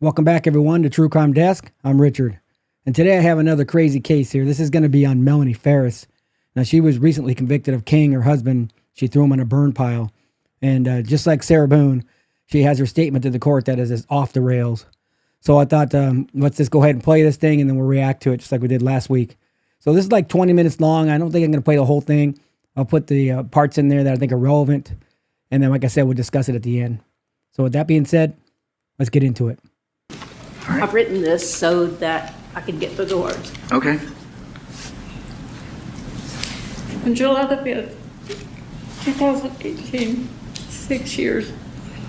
Welcome back, everyone, to True Crime Desk. I'm Richard, and today I have another crazy case here. This is going to be on Melony Ferris. Now, she was recently convicted of killing her husband. She threw him in a burn pile, and just like Sarah Boone, she has her statement to the court that is off the rails. So I thought, let's just go ahead and play this thing, and then we'll react to it just like we did last week. So this is like 20 minutes long. I don't think I'm going to play the whole thing. I'll put the parts in there that I think are relevant, and then, like I said, we'll discuss it at the end. So with that being said, let's get into it. Right. I've written this so that I can get through the words. Okay. On July the 5th, 2018, 6 years,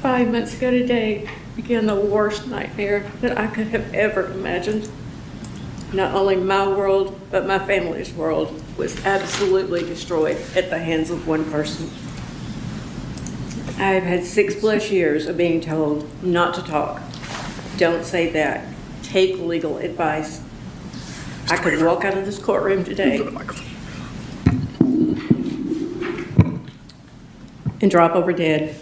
5 months ago today, began the worst nightmare that I could have ever imagined. Not only my world, but my family's world was absolutely destroyed at the hands of one person. I've had 6+ years of being told not to talk. Don't say that. Take legal advice. I could walk out of this courtroom today and drop over dead.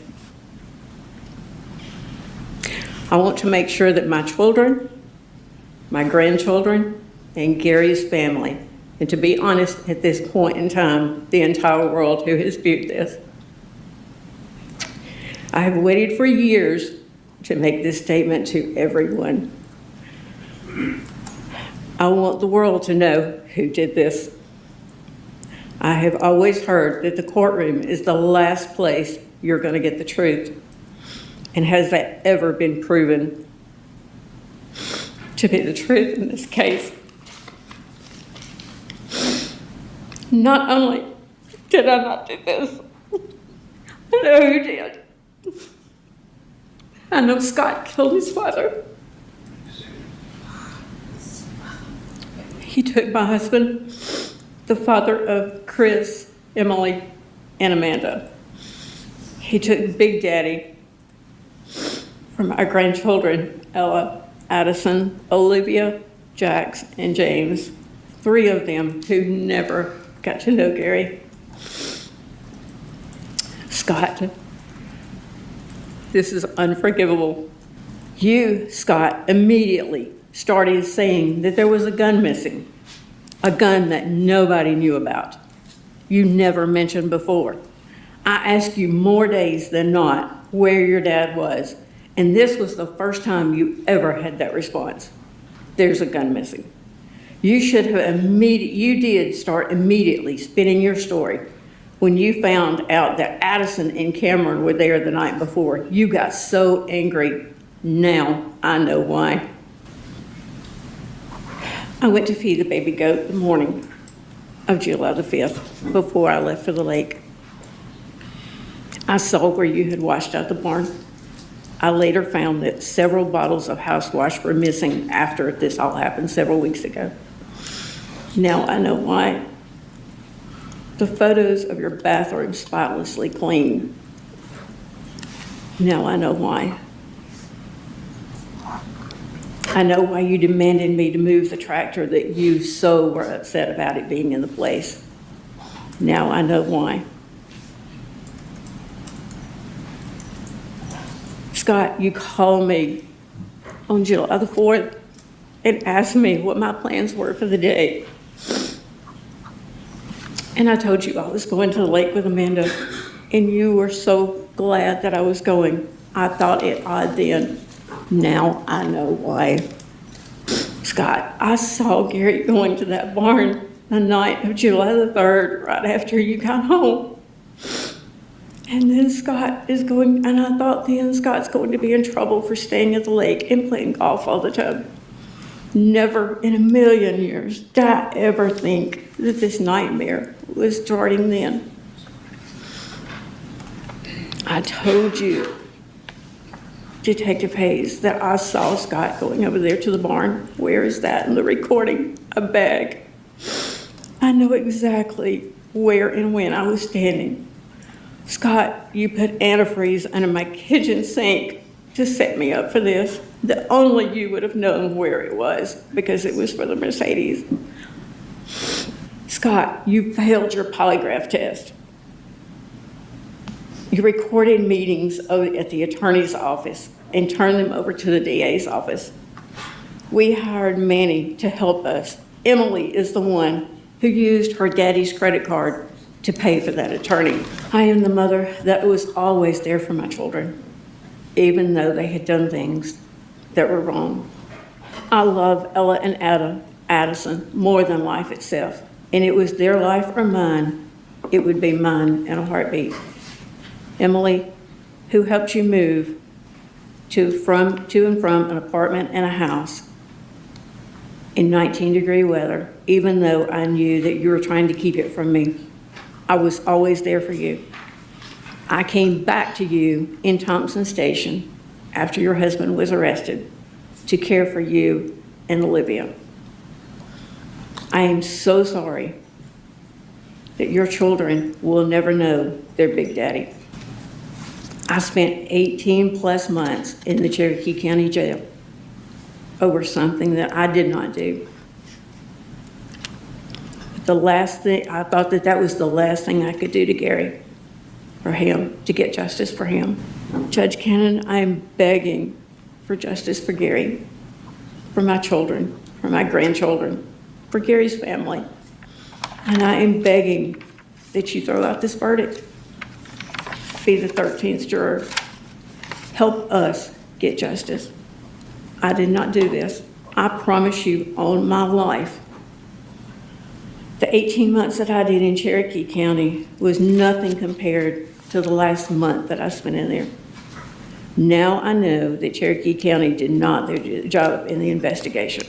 I want to make sure that my children, my grandchildren, and Gary's family, and to be honest, at this point in time, the entire world who has viewed this. I have waited for years to make this statement to everyone. I want the world to know who did this. I have always heard that the courtroom is the last place you're going to get the truth. And has that ever been proven to be the truth in this case? Not only did I not do this, I know who did. I know Scott killed his father. He took my husband, the father of Chris, Emily, and Amanda. He took Big Daddy from our grandchildren, Ella, Addison, Olivia, Jax, and James, 3 of them who never got to know Gary. Scott, this is unforgivable. You, Scott, immediately started saying that there was a gun missing, a gun that nobody knew about. You never mentioned before. I asked you more days than not where your dad was, and this was the first time you ever had that response. There's a gun missing. You should have you did start immediately spinning your story. When you found out that Addison and Cameron were there the night before, you got so angry. Now I know why. I went to feed the baby goat the morning of July the 5th before I left for the lake. I saw where you had washed out the barn. I later found that several bottles of house wash were missing after this all happened several weeks ago. Now I know why. The photos of your bathroom spotlessly clean. Now I know why. I know why you demanded me to move the tractor that you so were upset about it being in the place. Now I know why. Scott, you called me on July the 4th and asked me what my plans were for the day. And I told you I was going to the lake with Amanda, and you were so glad that I was going. I thought it odd then. Now I know why. Scott, I saw Gary going to that barn the night of July the 3rd, right after you got home. And then Scott is going, and I thought then Scott's going to be in trouble for staying at the lake and playing golf all the time. Never in a million years did I ever think that this nightmare was starting then. I told you, Detective Hayes, that I saw Scott going over there to the barn. Where is that in the recording? A bag. I know exactly where and when I was standing. Scott, you put antifreeze under my kitchen sink to set me up for this. That only you would have known where it was because it was for the Mercedes. Scott, you failed your polygraph test. You recorded meetings at the attorney's office and turned them over to the DA's office. We hired Manny to help us. Emily is the one who used her daddy's credit card to pay for that attorney. I am the mother that was always there for my children, even though they had done things that were wrong. I love Ella and Addison more than life itself, and it was their life or mine. It would be mine in a heartbeat. Emily, who helped you move to and from an apartment and a house in 19-degree weather, even though I knew that you were trying to keep it from me. I was always there for you. I came back to you in Thompson Station after your husband was arrested to care for you and Olivia. I am so sorry that your children will never know their Big Daddy. I spent 18 plus months in the Cherokee County Jail over something that I did not do. The last thing, I thought that was the last thing I could do to Gary, for him, to get justice for him. Judge Cannon, I am begging for justice for Gary, for my children, for my grandchildren, for Gary's family. And I am begging that you throw out this verdict. Be the 13th juror. Help us get justice. I did not do this. I promise you on my life, the 18 months that I did in Cherokee County was nothing compared to the last month that I spent in there. Now I know that Cherokee County did not do their job in the investigation.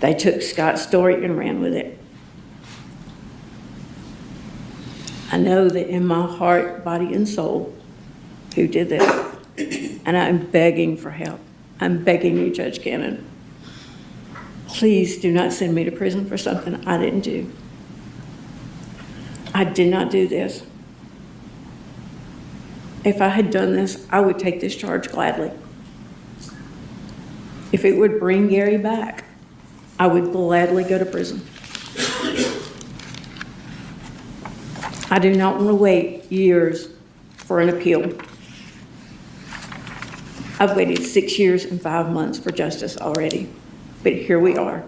They took Scott's story and ran with it. I know that in my heart, body, and soul, who did this. And I'm begging for help. I'm begging you, Judge Cannon. Please do not send me to prison for something I didn't do. I did not do this. If I had done this, I would take this charge gladly. If it would bring Gary back, I would gladly go to prison. I do not want to wait years for an appeal. I've waited 6 years and 5 months for justice already, but here we are.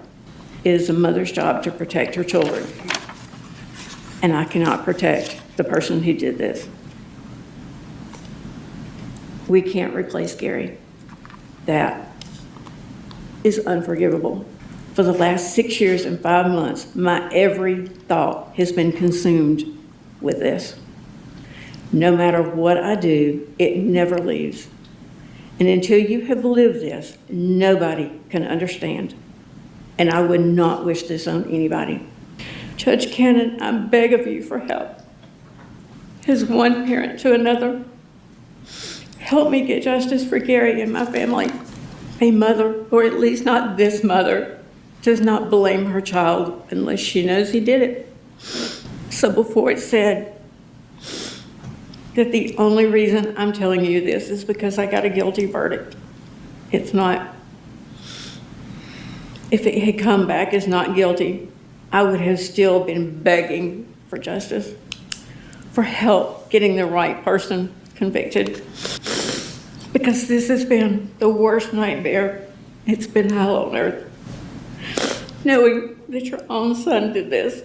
It is a mother's job to protect her children, and I cannot protect the person who did this. We can't replace Gary. That is unforgivable. For the last 6 years and 5 months, my every thought has been consumed with this. No matter what I do, it never leaves. And until you have lived this, nobody can understand. And I would not wish this on anybody. Judge Cannon, I beg of you for help. As one parent to another, help me get justice for Gary and my family. A mother, or at least not this mother, does not blame her child unless she knows he did it. So before it's said that the only reason I'm telling you this is because I got a guilty verdict, it's not. If it had come back as not guilty, I would have still been begging for justice, for help getting the right person convicted. Because this has been the worst nightmare. It's been hell on earth. Knowing that your own son did this,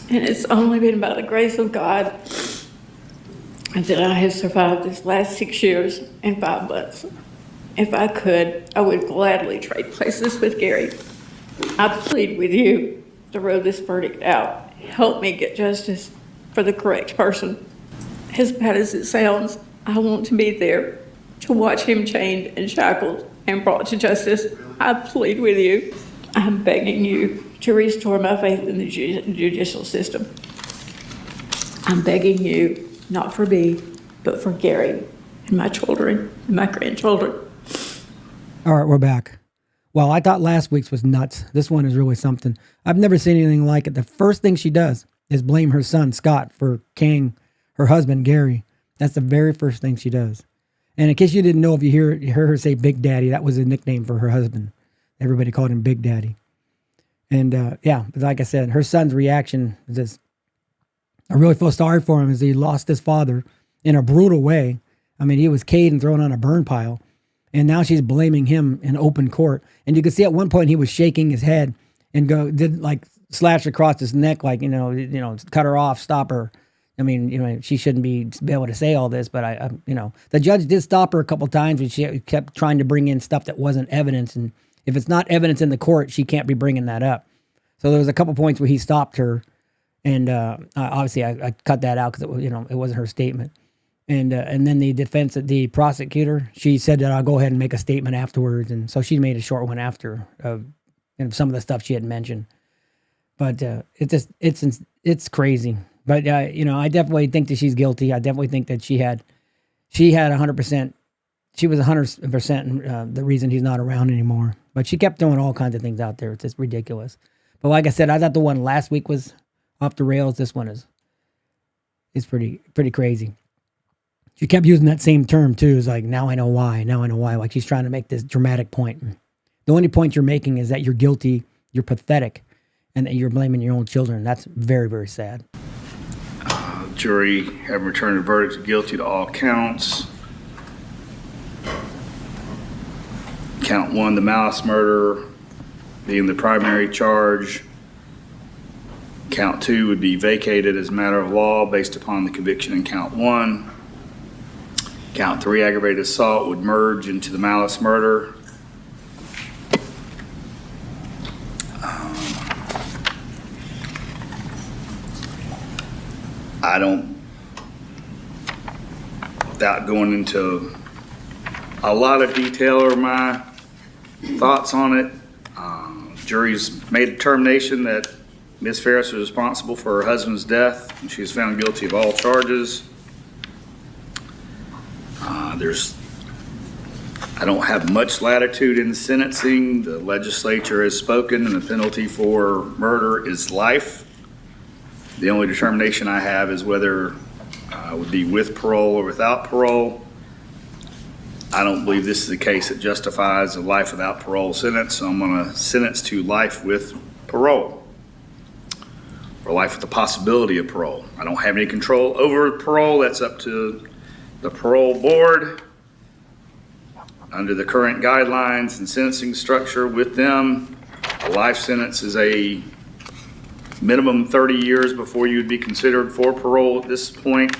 and it's only been by the grace of God that I have survived this last 6 years and 5 months. If I could, I would gladly trade places with Gary. I plead with you to roll this verdict out. Help me get justice for the correct person. As bad as it sounds, I want to be there to watch him chained and shackled and brought to justice. I plead with you. I'm begging you to restore my faith in the judicial system. I'm begging you, not for me, but for Gary and my children and my grandchildren. All right, we're back. Well, I thought last week's was nuts. This one is really something. I've never seen anything like it. The first thing she does is blame her son, Scott, for killing her husband, Gary. That's the very first thing she does. And in case you didn't know, if you heard her say Big Daddy, that was a nickname for her husband. Everybody called him Big Daddy. And yeah, like I said, her son's reaction is just, I really feel sorry for him as he lost his father in a brutal way. I mean, he was caged and thrown on a burn pile. And now she's blaming him in open court. And you can see at one point he was shaking his head and did like slash across his neck, like, cut her off, stop her. I mean, she shouldn't be able to say all this, but the judge did stop her a couple times, and she kept trying to bring in stuff that wasn't evidence. And if it's not evidence in the court, she can't be bringing that up. So there was a couple points where he stopped her, and obviously I cut that out because it wasn't her statement. And then the prosecutor, she said that I'll go ahead and make a statement afterwards, and so she made a short one after some of the stuff she had mentioned. But it's crazy. But I definitely think that she's guilty. I definitely think that she had 100%. She was 100% the reason he's not around anymore. But she kept throwing all kinds of things out there. It's just ridiculous. But like I said, I thought the one last week was off the rails. This one is pretty crazy. She kept using that same term too. It's like, now I know why. Now I know why. Like she's trying to make this dramatic point. The only point you're making is that you're guilty, you're pathetic, and that you're blaming your own children. That's very, very sad. Jury have returned a verdict of guilty to all counts. Count 1, the malice murder being the primary charge. Count 2 would be vacated as a matter of law based upon the conviction in count 1. Count 3, aggravated assault, would merge into the malice murder. Without going into a lot of detail or my thoughts on it, jury's made a determination that Ms. Ferris was responsible for her husband's death, and she was found guilty of all charges. I don't have much latitude in sentencing. The legislature has spoken, and the penalty for murder is life. The only determination I have is whether it would be with parole or without parole. I don't believe this is a case that justifies a life without parole sentence, so I'm going to sentence to life with parole, or life with the possibility of parole. I don't have any control over parole. That's up to the parole board. Under the current guidelines and sentencing structure with them, a life sentence is a minimum 30 years before you'd be considered for parole at this point.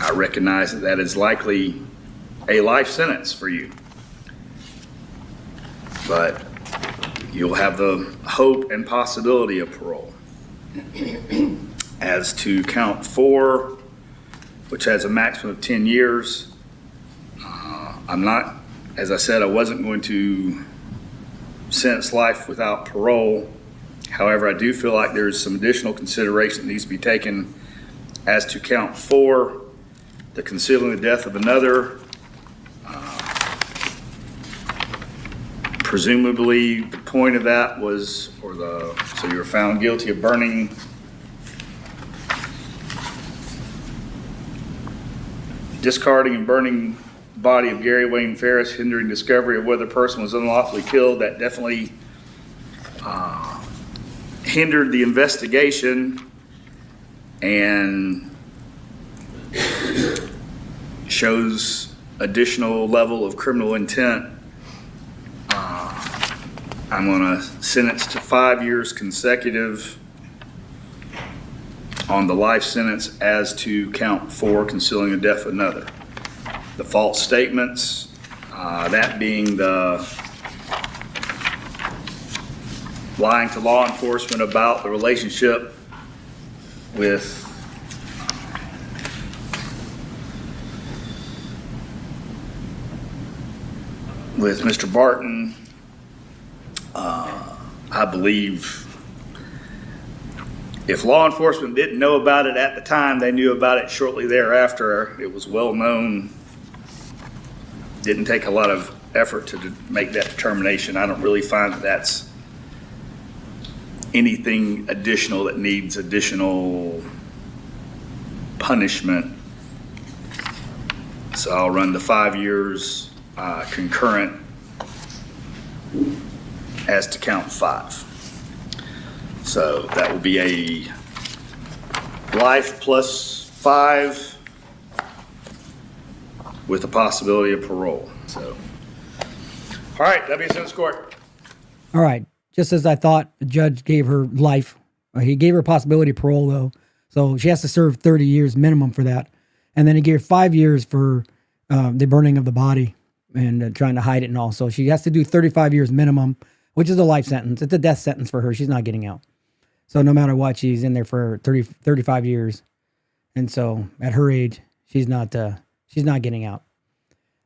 I recognize that is likely a life sentence for you, but you'll have the hope and possibility of parole. As to count 4, which has a maximum of 10 years, as I said, I wasn't going to sentence life without parole. However, I do feel like there's some additional consideration that needs to be taken as to count 4, the concealing the death of another. Presumably, the point of that was, so you were found guilty of discarding and burning the body of Gary Wayne Ferris, hindering discovery of whether the person was unlawfully killed. That definitely hindered the investigation and shows additional level of criminal intent. I'm going to sentence to 5 years consecutive on the life sentence as to count 4, concealing the death of another. The false statements, that being the lying to law enforcement about the relationship with Mr. Barton. I believe if law enforcement didn't know about it at the time, they knew about it shortly thereafter. It was well known. Didn't take a lot of effort to make that determination. I don't really find that that's anything additional that needs additional punishment. So I'll run the 5 years concurrent as to count 5. So that will be a life plus 5 with the possibility of parole. So, all right, that being sentence court. All right. Just as I thought, the judge gave her life. He gave her a possibility of parole, though. So she has to serve 30 years minimum for that. And then he gave her 5 years for the burning of the body and trying to hide it and all. So she has to do 35 years minimum, which is a life sentence. It's a death sentence for her. She's not getting out. So no matter what, she's in there for 35 years. And so at her age, she's not getting out.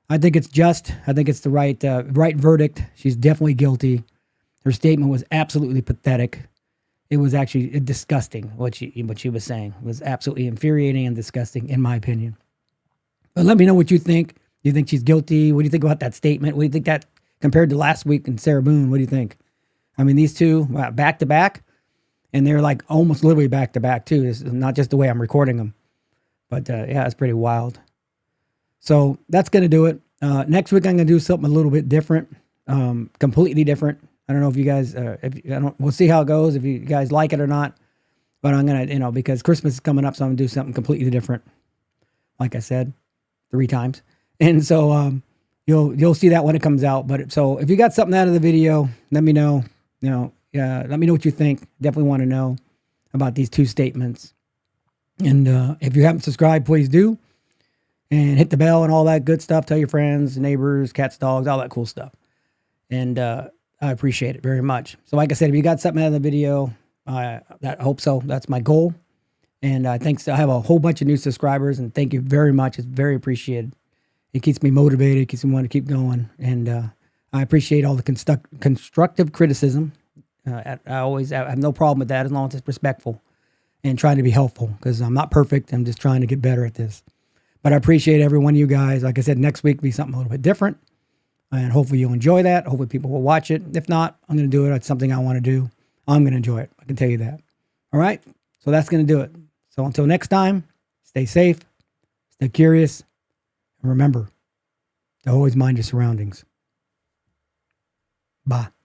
I think it's just. I think it's the right verdict. She's definitely guilty. Her statement was absolutely pathetic. It was actually disgusting what she was saying. It was absolutely infuriating and disgusting, in my opinion. But let me know what you think. Do you think she's guilty? What do you think about that statement? What do you think that compared to last week and Sarah Boone? What do you think? I mean, these two back to back, and they're like almost literally back to back too. This is not just the way I'm recording them, but yeah, it's pretty wild. So that's gonna do it. Next week I'm gonna do something a little bit different, completely different. I don't know if you guys, we'll see how it goes, if you guys like it or not. But I'm going to, because Christmas is coming up, so I'm going to do something completely different. Like I said, 3 times. And so you'll see that when it comes out. But so if you got something out of the video, let me know. Let me know what you think. Definitely want to know about these 2 statements. And if you haven't subscribed, please do. And hit the bell and all that good stuff. Tell your friends, neighbors, cats, dogs, all that cool stuff. And I appreciate it very much. So like I said, if you got something out of the video, I hope so. That's my goal. And thanks. I have a whole bunch of new subscribers, and thank you very much. It's very appreciated. It keeps me motivated, keeps me wanting to keep going. And I appreciate all the constructive criticism. I have no problem with that as long as it's respectful and trying to be helpful, because I'm not perfect. I'm just trying to get better at this. But I appreciate every one of you guys. Like I said, next week will be something a little bit different. And hopefully you'll enjoy that. Hopefully people will watch it. If not, I'm going to do it. It's something I want to do. I'm going to enjoy it. I can tell you that. All right. So that's going to do it. So until next time, stay safe, stay curious, and remember to always mind your surroundings. Bye.